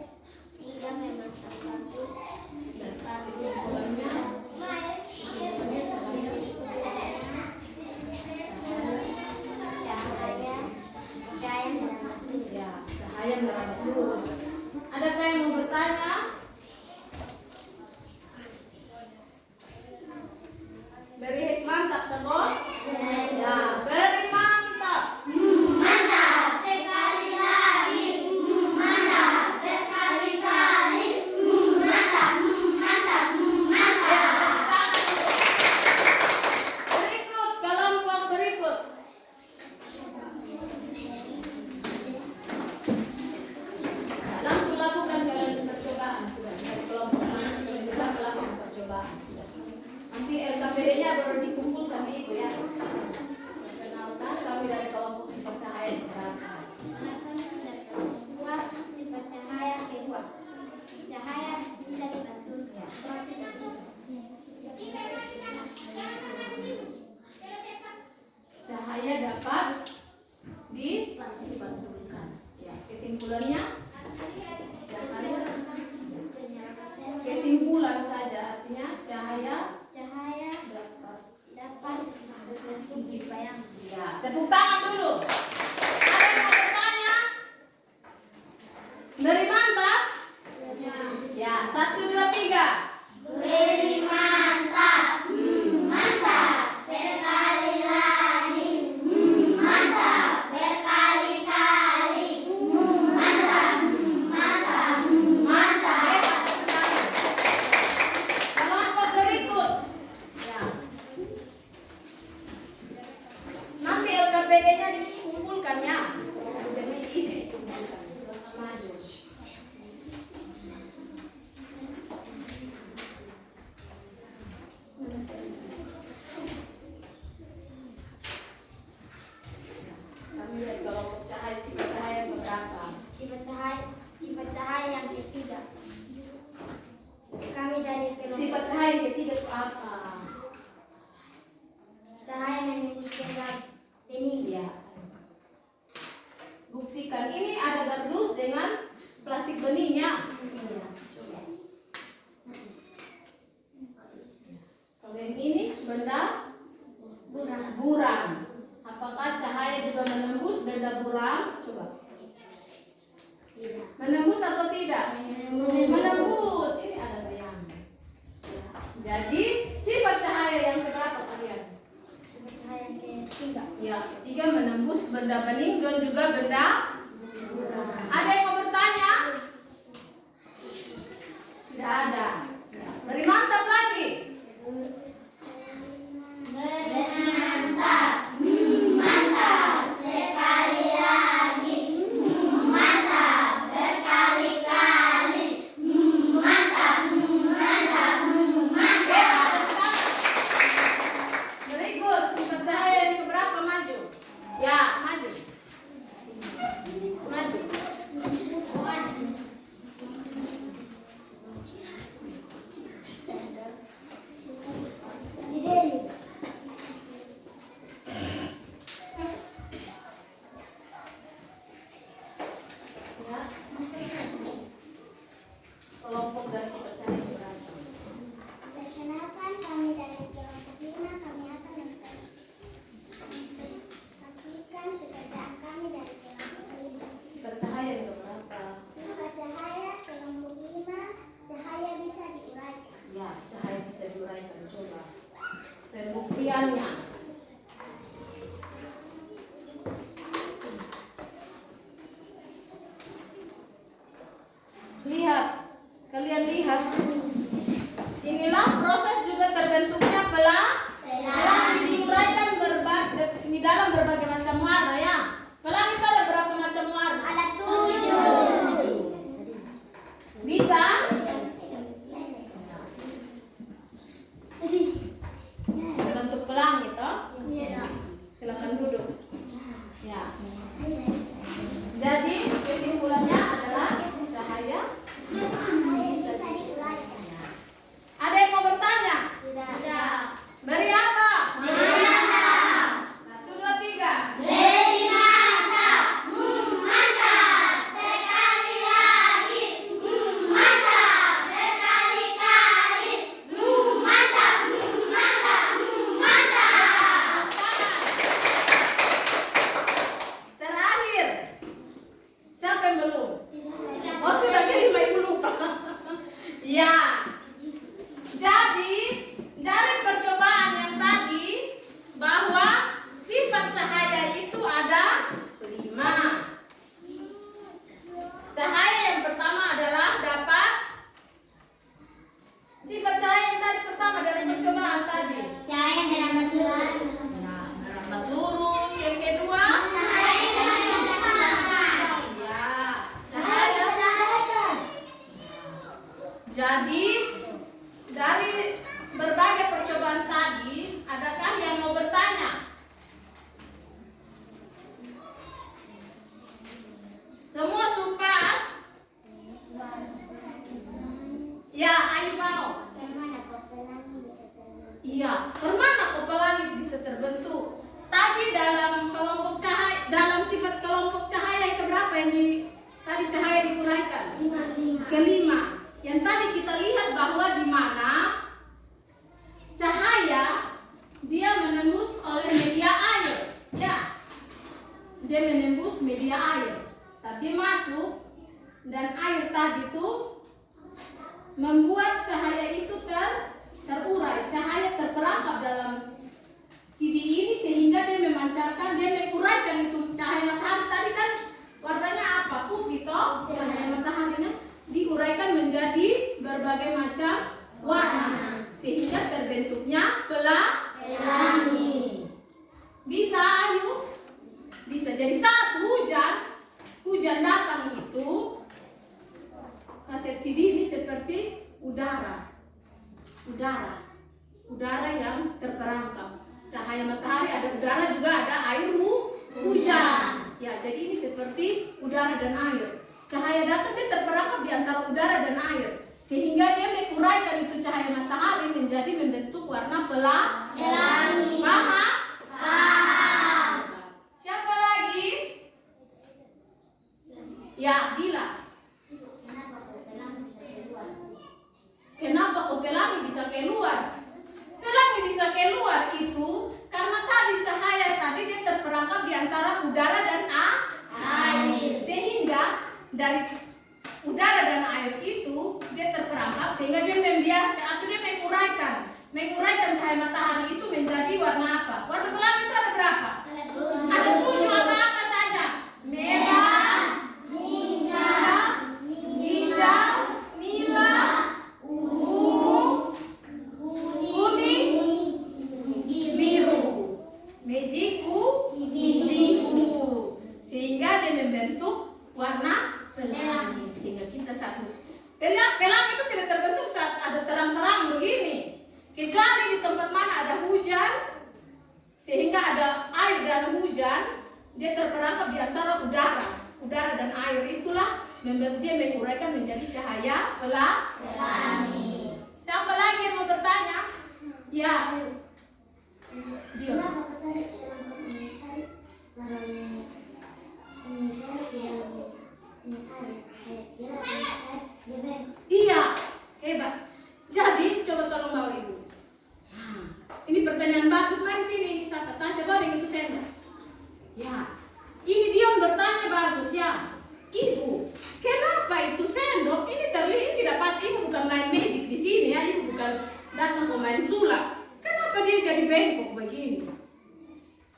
3 memasang kardus, 4 Kesimpulannya? cahaya merambat lurus. Ya, cahaya merambat lurus. Adakah yang mau bertanya? Beri mantap, Sabon. Ya, beri mantap. Mantap sekali lagi. Mantap sekali-kali. Mantap, mantap, mantap. Berikut kelompok berikut. Langsung lakukan kalian percobaan sudah. Dari kelompok mana sudah juga langsung percobaan sudah. Nanti LKPD-nya baru dikumpulkan di itu ya. Perkenalkan kami dari kelompok sifat cahaya yang berapa. Dua, sifat cahaya kedua. Cahaya bisa dibantulkan. Cahaya dapat dibantulkan. Ya, kesimpulannya cahaya. Kesimpulan saja artinya cahaya dapat berbentuk dibayang. ya, tepuk tangan dulu. Ada yang mau bertanya? Beri mantap. Ya, 1, 2, 3. Beri mantap. Mantap sekali lagi. Mantap berkali-kali. Mantap, mantap, mantap. Kelompok berikut. Ya. Nanti LKPD-nya dikumpulkan ya. Isi dikumpulkan. Maju. benda buram. Apakah cahaya juga menembus benda buram? Coba. Menembus atau tidak? Menembus. Ini ada bayangnya. Jadi sifat cahaya yang keberapa kalian? Sifat cahaya yang ketiga. Ya, ketiga menembus benda bening dan juga benda buram. Ada yang mau bertanya? Tidak ada. Beri mantap lagi. Mantap. Mantap. Sekali lagi. Mantap. Berkali-kali. Mantap. Mantap. Mantap. Berikut sifat cahaya yang keberapa? Maju. Ya, maju. Maju. Ya. Kelompok dan sifat cahaya yang keberapa? Perkenalkan kami dari kelompok 5, kami akan pastikan pekerjaan kami dari kelompok 5. Sifat cahaya yang keberapa? Sifat cahaya kelompok 5, cahaya bisa diuraikan. Ya, cahaya bisa diuraikan. Coba pembuktiannya. Lihat, kalian lihat. Inilah proses juga terbentuknya pelangi diuraikan ini dalam berbagai macam warna ya. Pelangi itu ada berapa macam warna? Ada 7. Bisa? Bentuk pelangi toh? Silakan duduk. Ya. Jadi kesimpulannya adalah cahaya Bisa diuraikan. Ada yang mau bertanya? Tidak. Beri apa? Mantap. 1, 2, 3. Beri mantap. Mantap. Sekali lagi. Mantap. Berkali-kali. Mantap. Mantap. Mantap. Terakhir. Siapa yang belum? Oh, sudah kelima ibu lupa. Ya. Jadi dari percobaan yang tadi bahwa sifat cahaya itu ada 5. Cahaya yang pertama adalah dapat sifat cahaya yang tadi pertama dari percobaan tadi. Cahaya merambat lurus. Nah, merambat lurus. Yang kedua, Cahaya merambat. ya, cahaya. Jadi dari berbagai percobaan tadi, adakah yang mau bertanya? Semua sukas? Ya, ayo mau. Kemana kok pelangi bisa terbentuk? Iya, kemana kok pelangi bisa terbentuk? Tadi dalam kelompok cahaya, dalam sifat kelompok cahaya yang keberapa yang tadi cahaya diuraikan? Kelima. Yang tadi kita lihat bahwa di mana cahaya dia menembus oleh media air, ya, dia menembus media air. Saat dia masuk dan air tadi itu membuat cahaya itu terurai, cahaya terperangkap dalam CD ini sehingga dia memancarkan, dia menguraikan itu cahaya matahari tadi kan warnanya apa? Putih toh, cahaya mataharinya diuraikan menjadi berbagai macam warna sehingga terbentuknya pelangi. Bisa ayo? Bisa. Jadi saat hujan datang itu kaset CD ini seperti udara yang terperangkap. Cahaya matahari ada udara juga ada air hujan. Ya, jadi ini seperti udara dan air. Cahaya datang dia terperangkap di antara udara dan air sehingga dia menguraikan itu cahaya matahari menjadi membentuk warna pelangi. Paham? Paham. Siapa lagi? Ya, Dila. Kenapa kok pelangi bisa keluar? Pelangi bisa bisa keluar itu karena tadi cahaya tadi dia terperangkap di antara udara dan air. Sehingga dari udara dan air itu dia terperangkap sehingga dia membiaskan atau dia menguraikan cahaya matahari itu menjadi warna apa? Warna pelangi itu ada berapa? Ada 7 apa saja? Merah, hijau, nila, ungu, kuning, biru. Magic biru. Sehingga dia membentuk warna pelangi. Sehingga kita satu pelangi itu tidak terbentuk saat ada terang-terang begini. Kecuali di tempat mana ada hujan, sehingga ada air dan hujan, dia terperangkap di antara udara dan air. Itulah membuat dia menguraikan menjadi cahaya pelangi. Siapa lagi yang mau bertanya? Ya. Dia. Iya, hebat. Jadi coba tolong bawa ibu. Ini pertanyaan bagus, mari sini. Saya tasnya bawa dengan itu sendok. Ya, ini Dion bertanya bagus ya. Ibu, kenapa itu sendok? Ini terlihat tidak pati. Ibu bukan main magic di sini ya. Ibu bukan datang ke main sulap. Kenapa dia jadi bengkok begini?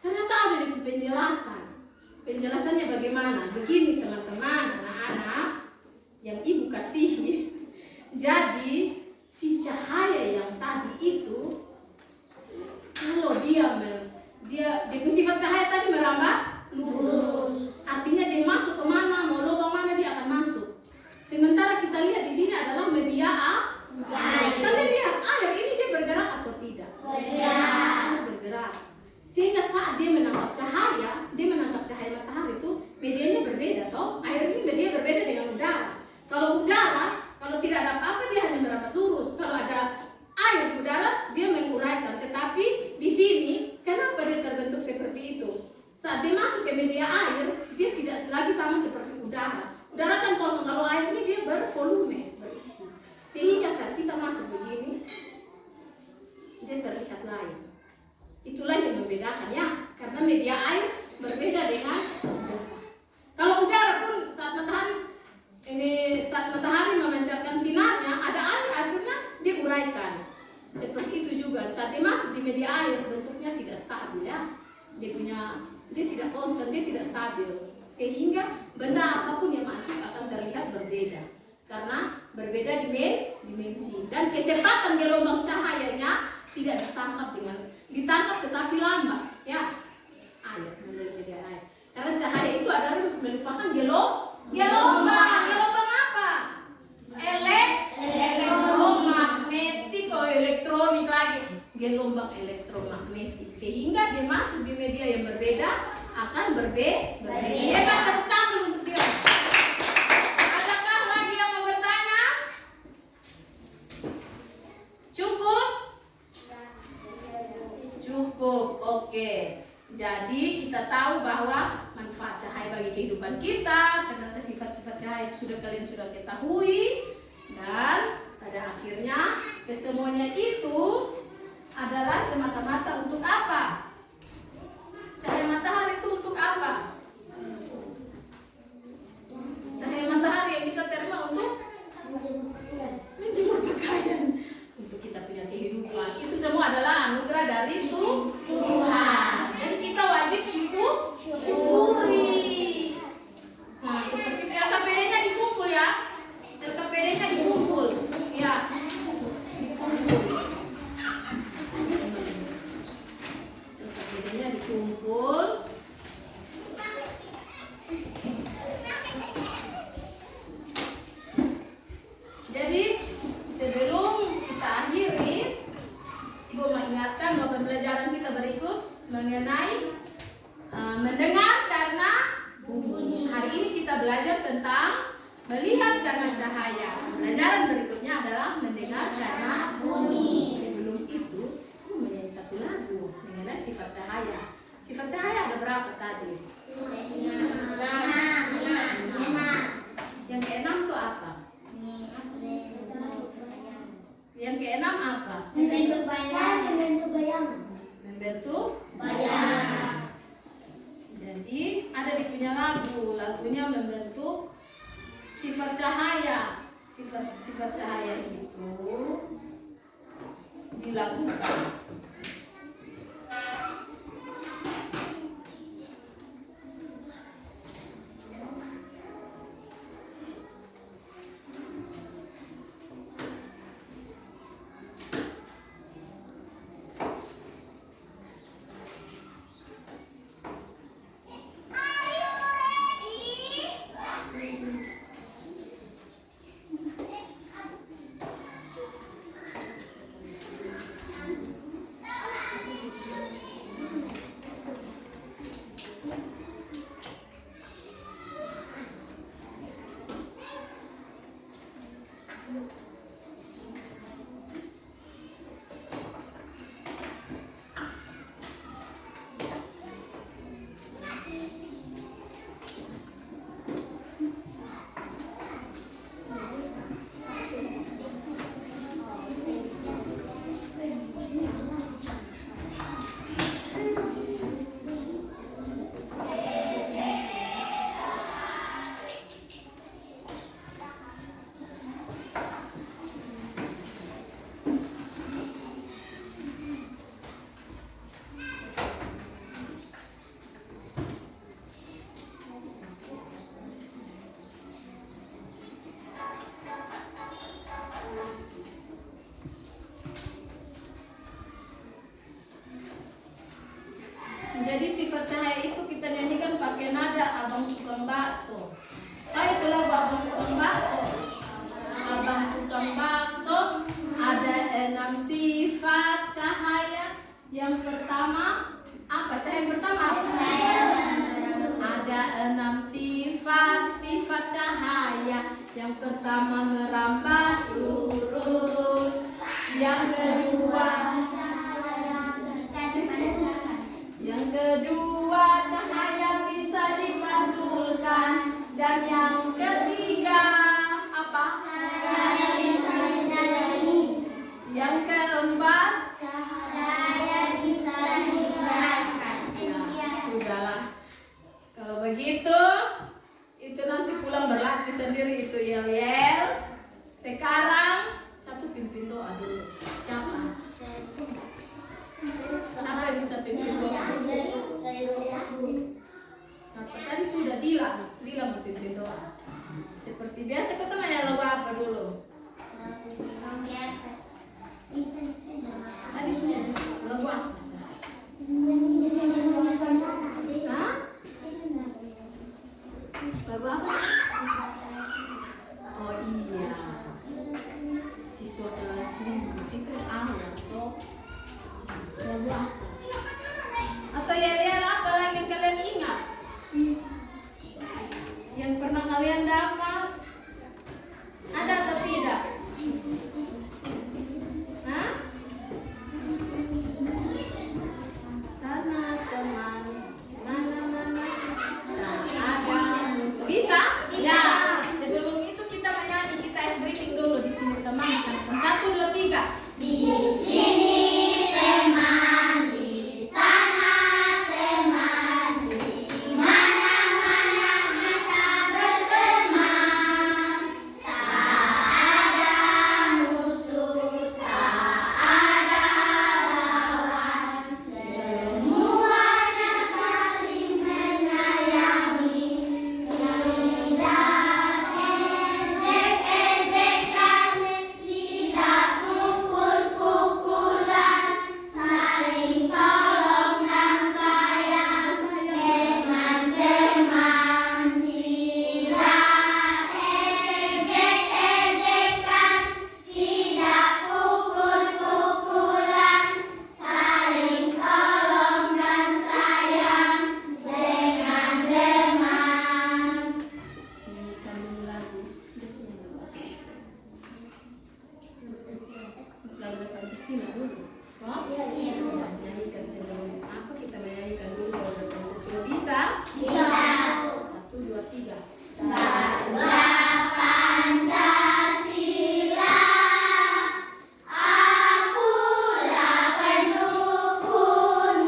Ternyata ada di penjelasan. Penjelasannya bagaimana? Begini teman-teman, anak-anak yang ibu kasihi. Jadi si cahaya yang tadi itu, kalau dia sifat cahaya tadi merambat lurus. Artinya dia masuk kemana, mau lubang mana dia akan masuk. Sementara kita lihat di sini adalah media air. Kalian lihat air ini dia bergerak atau tidak? Bergerak. Sehingga saat dia menangkap cahaya matahari itu medianya berbeda toh. Air ini media berbeda dengan udara. Kalau udara, kalau tidak ada apa-apa dia hanya merambat lurus. Kalau ada air udara dia menguraikan. Tetapi di sini kenapa dia terbentuk seperti itu? Saat dia masuk ke media air, dia tidak lagi sama seperti udara. Udara kan kosong, kalau air ini dia bervolume, berisi. Sehingga saat kita masuk begini, dia terlihat lain. Itulah yang membedakan ya, karena media air berbeda dengan udara. Kalau udara pun saat matahari memancarkan sinarnya, ada air akhirnya dia uraikan. Seperti itu juga saat dia masuk di media air bentuknya tidak stabil ya. Dia tidak konstan, dia tidak stabil. Sehingga benda apapun yang masuk akan terlihat berbeda. Karena berbeda dimensi. Dan kecepatan gelombang cahayanya tidak ditangkap tetapi lambat ya. Menurut media air. Karena cahaya itu adalah merupakan gelombang. Gelombang apa? Elektromagnetik atau elektronik lagi. Gelombang elektromagnetik. Sehingga dia masuk di media yang berbeda akan berbeda. Hebat, tepuk tangan untuk dia. Adakah lagi yang mau bertanya? Cukup. Oke. Jadi kita tahu bahwa manfaat cahaya bagi kehidupan kita, ternyata sifat-sifat cahaya sudah kalian ketahui, dan pada akhirnya kesemuanya itu adalah semata-mata untuk apa? Cahaya matahari itu untuk apa? Cahaya matahari yang kita terima untuk menjemur pakaian, untuk kita punya kehidupan. Itu semua adalah anugerah dari Tuhan. Jadi kita wajib syukuri. Nah, seperti LKPD-nya dikumpul ya. LKPD-nya dikumpul. Ya. LKPD-nya dikumpul. Jadi sebelum kita akhiri, Ibu mengingatkan bahwa pembelajaran kita berikut mengenai mendengar karena bunyi. Hari ini kita belajar tentang melihat karena cahaya. Pembelajaran berikutnya adalah mendengar karena bunyi. Sebelum itu, menyanyi satu lagu mengenai sifat cahaya. Sifat cahaya ada berapa tadi? 6. Yang keenam itu apa? Yang keenam apa? Membentuk bayangan. membentuk wayang. Jadi ada di punya lagunya membentuk sifat cahaya. Sifat cahaya itu dilakukan. Jadi sifat cahaya itu kita nyanyikan pakai nada Abang Tukang Bakso. Tahu itu lagu Abang Tukang Bakso? Abang Tukang Bakso ada 6 sifat cahaya. Yang pertama apa? Cahaya yang pertama apa? Ada 6 sifat cahaya. Yang pertama merambat lurus. Yang kedua cahaya bisa dipantulkan, dan yang ketiga apa? Cahaya bisa disadari. Yang keempat cahaya bisa dijelaskan. Sudahlah. Kalau begitu, itu nanti pulang berlatih sendiri itu yel-yel. Sekarang satu pimpin doa dulu. Siapa? Siapa yang bisa pimpin doa? Siapa? Tadi sudah Dila mau pimpin doa. Seperti biasa kita nanya lagu apa dulu? Tadi sudah lagu apa saja? Hah? Lagu apa? Oh iya, siswa kelas 5 itu atau lagu apa? Atau yel-yel apa lagi yang kalian ingat? Yang pernah kalian dapat? Ada atau tidak? Hah? Sana teman, mana-mana tak ada musuh. Bisa? Ya. Sebelum itu kita menyanyi, kita ice breaking dulu di sini teman. 1, 2, 3. Di sini teman, di sana teman, di mana-mana kita berteman. Tak ada musuh, tak ada lawan, semuanya saling menyayangi. Tidak ejek-ejekan, tidak pukul-pukulan, saling tolong dan sayang teman-teman. Tidak ejek-ejekan, tidak pukul-pukulan, saling tolong dan sayang teman-teman. Nyanyikan dulu lagu. Lagu Pancasila dulu. Oh? Iya. Nyanyikan sebelum apa kita menyanyikan dulu lagu Pancasila. Bisa? Bisa. 1, 2, 3. Bangga Pancasila, akulah pendukungnya.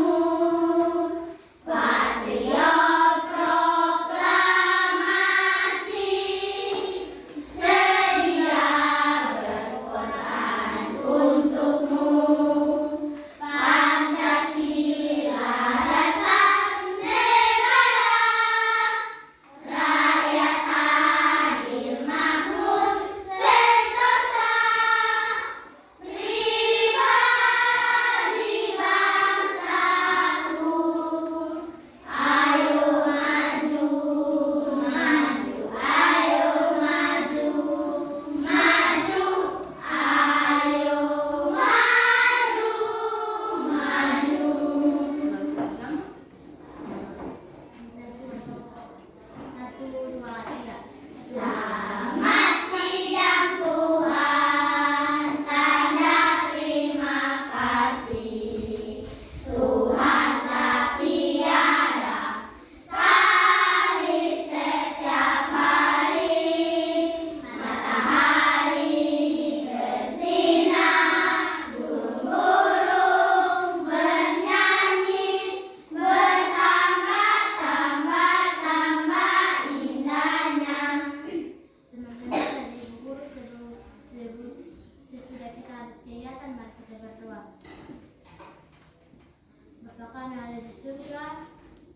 Bapa kami yang ada di surga,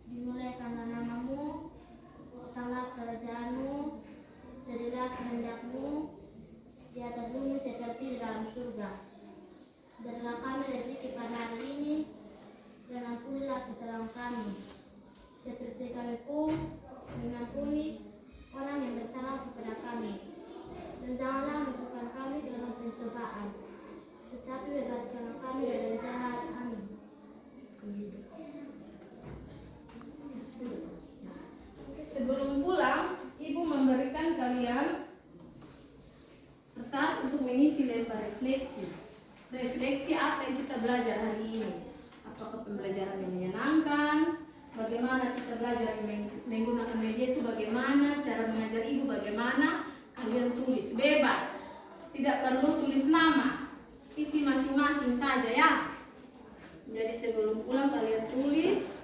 dimuliakanlah namamu, datanglah kerajaanmu, jadilah kehendakmu di atas bumi seperti di dalam surga. Berilah kami rezeki pada hari ini, dan ampunilah kesalahan kami, seperti kami pun mengampuni orang yang bersalah kepada kami. Dan janganlah masukkan kami ke dalam pencobaan, tetapi bebaskanlah kami dari yang jahat. Amin. Sebelum pulang, Ibu memberikan kalian kertas untuk mengisi lempar refleksi. Refleksi apa yang kita belajar hari ini? Apakah pembelajaran yang menyenangkan? Bagaimana kita belajar menggunakan media itu? Bagaimana cara mengajar Ibu? Bagaimana? Kalian tulis bebas, tidak perlu tulis nama, isi masing-masing saja ya. Jadi sebelum pulang kalian tulis